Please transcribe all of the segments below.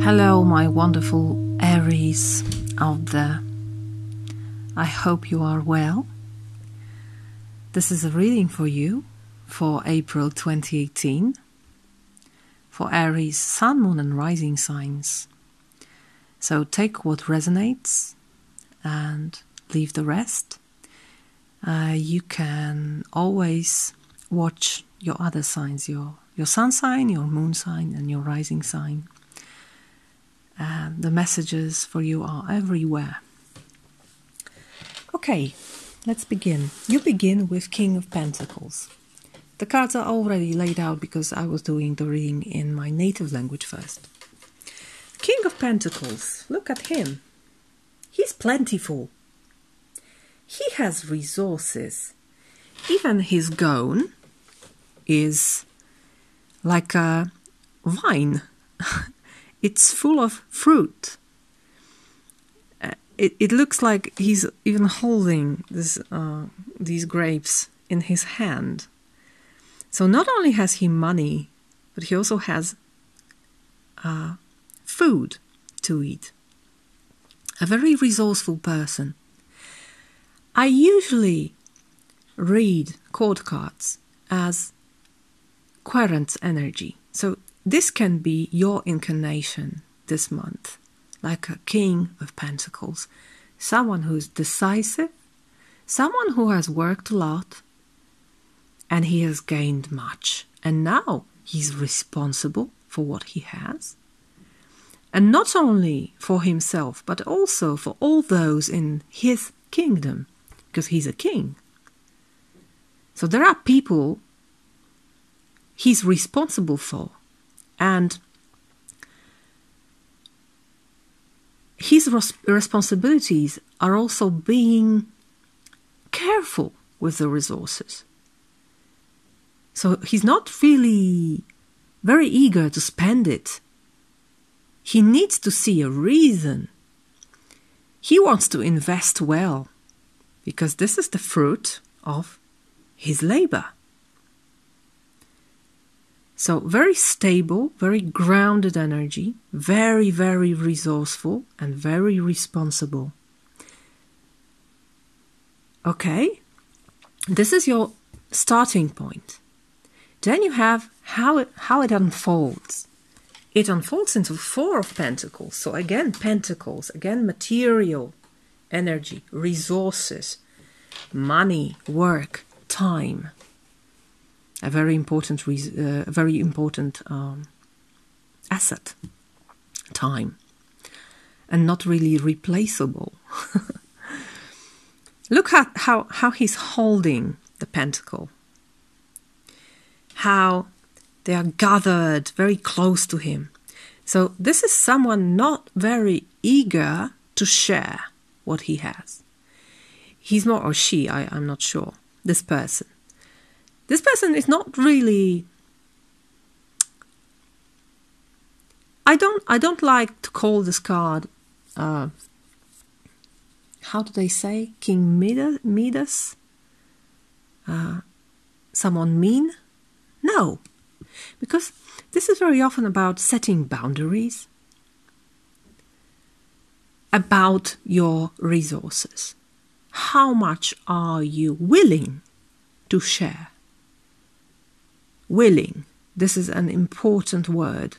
Hello, my wonderful Aries out there. I hope you are well. This is a reading for you for April 2018 for Aries, Sun, Moon and Rising signs. So take what resonates and leave the rest. You can always watch your other signs, your sun sign, your moon sign and your rising sign. The messages for you are everywhere. Okay, let's begin. You begin with King of Pentacles. The cards are already laid out because I was doing the reading in my native language first. King of Pentacles, look at him. He's plentiful. He has resources. Even his gown is like a vine. It's full of fruit. It looks like he's even holding these grapes in his hand. So not only has he money, but he also has food to eat. A very resourceful person. I usually read court cards as querent energy. So this can be your incarnation this month, like a King of Pentacles, someone who's decisive, someone who has worked a lot, and he has gained much. And now he's responsible for what he has. And not only for himself, but also for all those in his kingdom, because he's a king. So there are people he's responsible for. And his responsibilities are also being careful with the resources. So he's not really very eager to spend it. He needs to see a reason. He wants to invest well, because this is the fruit of his labor. So very stable, very grounded energy, very, very resourceful and very responsible. Okay, this is your starting point. Then you have how it unfolds. It unfolds into Four of Pentacles. So again, Pentacles, again, material energy, resources, money, work, time. A very important asset, time, and not really replaceable. Look at how he's holding the pentacle, how they are gathered very close to him. So this is someone not very eager to share what he has. He's not, or she, I'm not sure, this person. This person is not really... I don't like to call this card... how do they say? King Midas? Someone mean? No. Because this is very often about setting boundaries. About your resources. How much are you willing to share? Willing. This is an important word.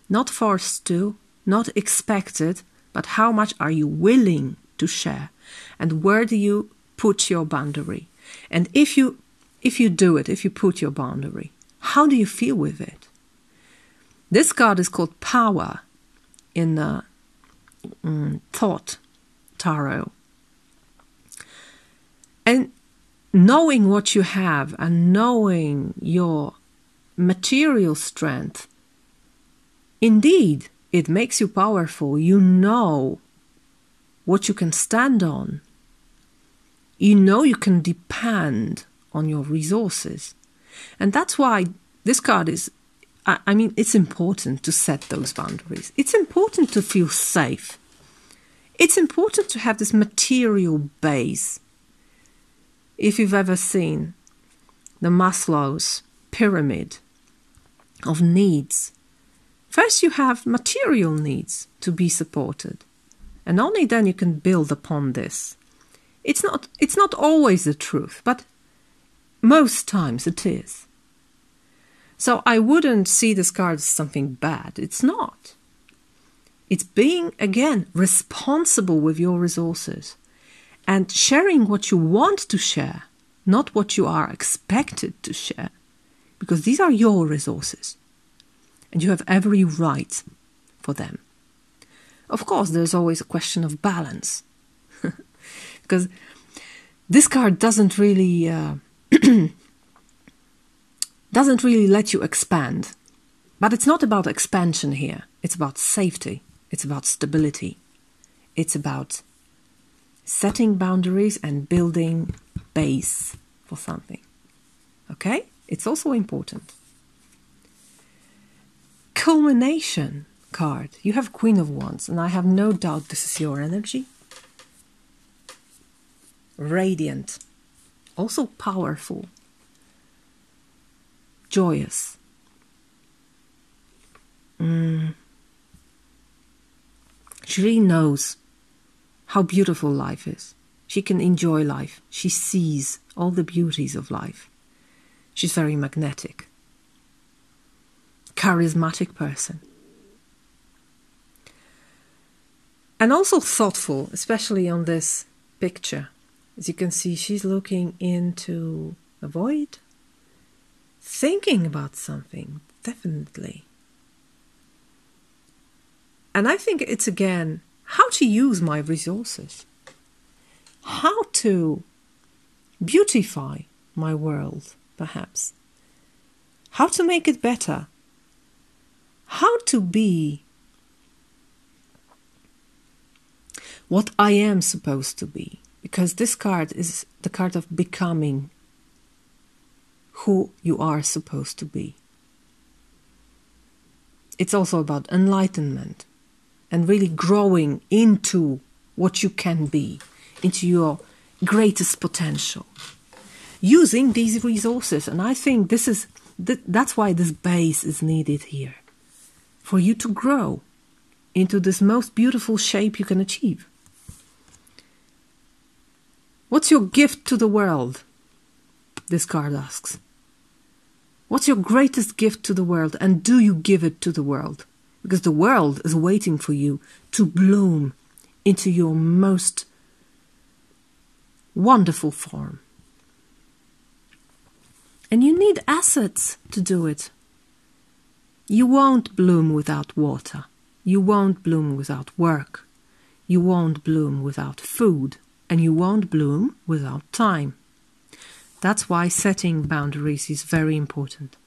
Not forced to, not expected, but how much are you willing to share? And where do you put your boundary? And if you do it, if you put your boundary, how do you feel with it? This card is called Power in the Thought Tarot. And knowing what you have and knowing your material strength, indeed, it makes you powerful. You know what you can stand on. You know you can depend on your resources. And that's why this card is, I mean, it's important to set those boundaries. It's important to feel safe. It's important to have this material base. If you've ever seen the Maslow's pyramid of needs, First, you have material needs to be supported, and only then you can build upon this. It's not always the truth, but most times it is. So I wouldn't see this card as something bad. It's not. It's being, again, responsible with your resources and sharing what you want to share, not what you are expected to share, because these are your resources and you have every right for them. Of course, there's always a question of balance, because this card doesn't really let you expand. But it's not about expansion here. It's about safety. It's about stability. It's about setting boundaries and building base for something. Okay? It's also important. Culmination card. You have Queen of Wands, and I have no doubt this is your energy. Radiant. Also powerful. Joyous. She really knows how beautiful life is. She can enjoy life. She sees all the beauties of life. She's very magnetic. Charismatic person. And also thoughtful, especially on this picture. As you can see, she's looking into a void. Thinking about something, definitely. And I think it's, again, how to use my resources. How to beautify my world, perhaps. How to make it better. How to be what I am supposed to be. Because this card is the card of becoming who you are supposed to be. It's also about enlightenment and really growing into what you can be, into your greatest potential, using these resources. And I think that's why this base is needed here, for you to grow into this most beautiful shape you can achieve. What's your gift to the world? This card asks. What's your greatest gift to the world, and do you give it to the world? Because the world is waiting for you to bloom into your most wonderful form. And you need assets to do it. You won't bloom without water. You won't bloom without work. You won't bloom without food. And you won't bloom without time. That's why setting boundaries is very important.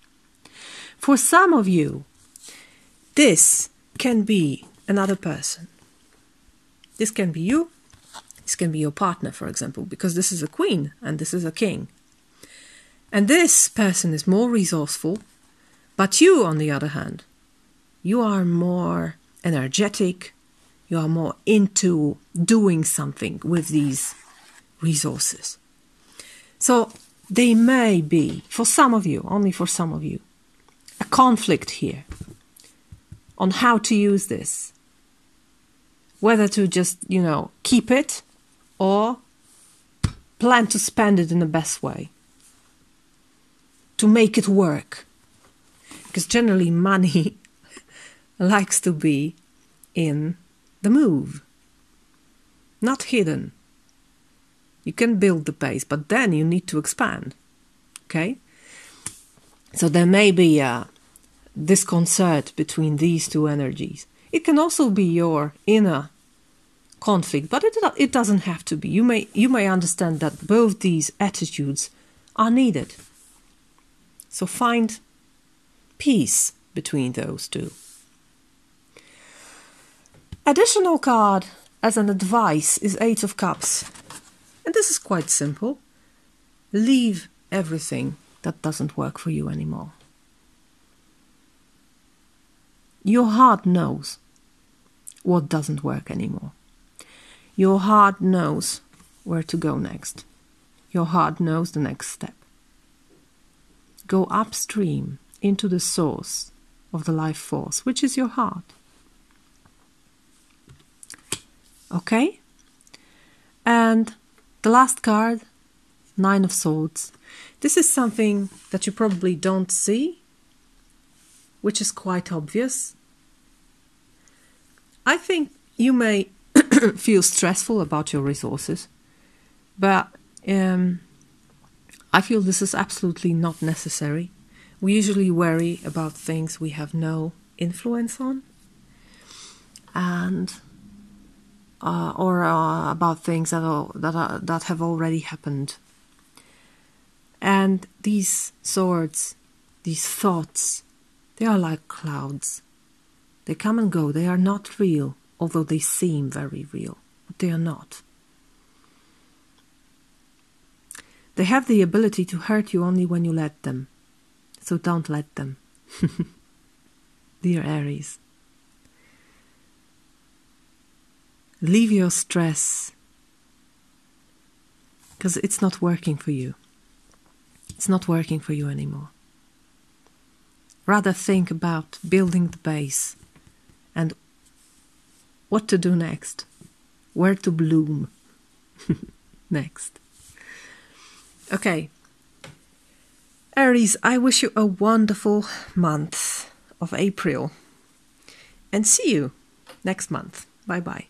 For some of you, this can be another person. This can be you. This can be your partner, for example, because this is a queen and this is a king. And this person is more resourceful, but you, on the other hand, you are more energetic. You are more into doing something with these resources. So they may be, for some of you, only for some of you, a conflict here on how to use this. Whether to just, keep it or plan to spend it in the best way. To make it work. Because generally money likes to be in the move. Not hidden. You can build the base, but then you need to expand. Okay? So there may be a disconcert between these two energies. It can also be your inner conflict, but it doesn't have to be. You may understand that both these attitudes are needed. So find peace between those two. Additional card as an advice is Eight of Cups. And this is quite simple. Leave everything that doesn't work for you anymore. Your heart knows what doesn't work anymore. Your heart knows where to go next. Your heart knows the next step. Go upstream into the source of the life force, which is your heart. Okay? And the last card, Nine of Swords. This is something that you probably don't see, which is quite obvious. I think you may feel stressful about your resources, but I feel this is absolutely not necessary. We usually worry about things we have no influence on, and or about things that have already happened. And these swords, these thoughts, they are like clouds. They come and go. They are not real, although they seem very real, but they are not. They have the ability to hurt you only when you let them. So don't let them. Dear Aries. Leave your stress, because it's not working for you. It's not working for you anymore. Rather think about building the base and what to do next, where to bloom next. Okay, Aries, I wish you a wonderful month of April and see you next month. Bye-bye.